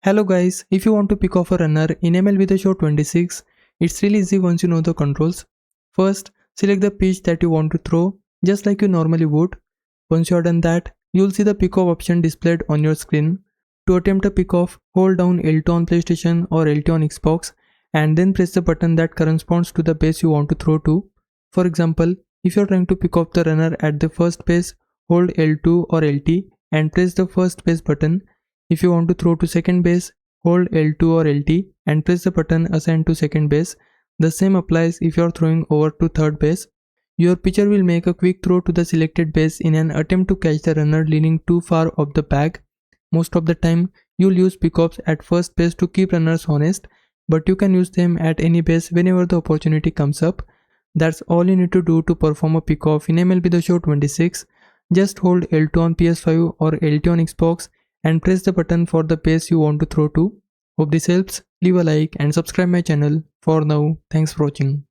Hello guys, if you want to pick off a runner in MLB The Show 26, it's really easy once you know the controls. First, select the pitch that you want to throw, just like you normally would. Once you are done that, you'll see the pickoff option displayed on your screen. To attempt a pickoff, hold down L2 on PlayStation or L2 on Xbox and then press the button that corresponds to the base you want to throw to. For example, if you're trying to pick off the runner at the first base, hold L2 or LT and press the first base button. If you want to throw to second base, hold L2 or LT and press the button assigned to second base. The same applies if you are throwing over to third base. Your pitcher will make a quick throw to the selected base in an attempt to catch the runner leaning too far off the bag. Most of the time, you'll use pickoffs at first base to keep runners honest, but you can use them at any base whenever the opportunity comes up. That's all you need to do to perform a pickoff in MLB The Show 26. Just hold L2 on PS5 or LT on Xbox and press the button for the base you want to throw to. Hope this helps. Leave a like and subscribe my channel. For now, thanks for watching.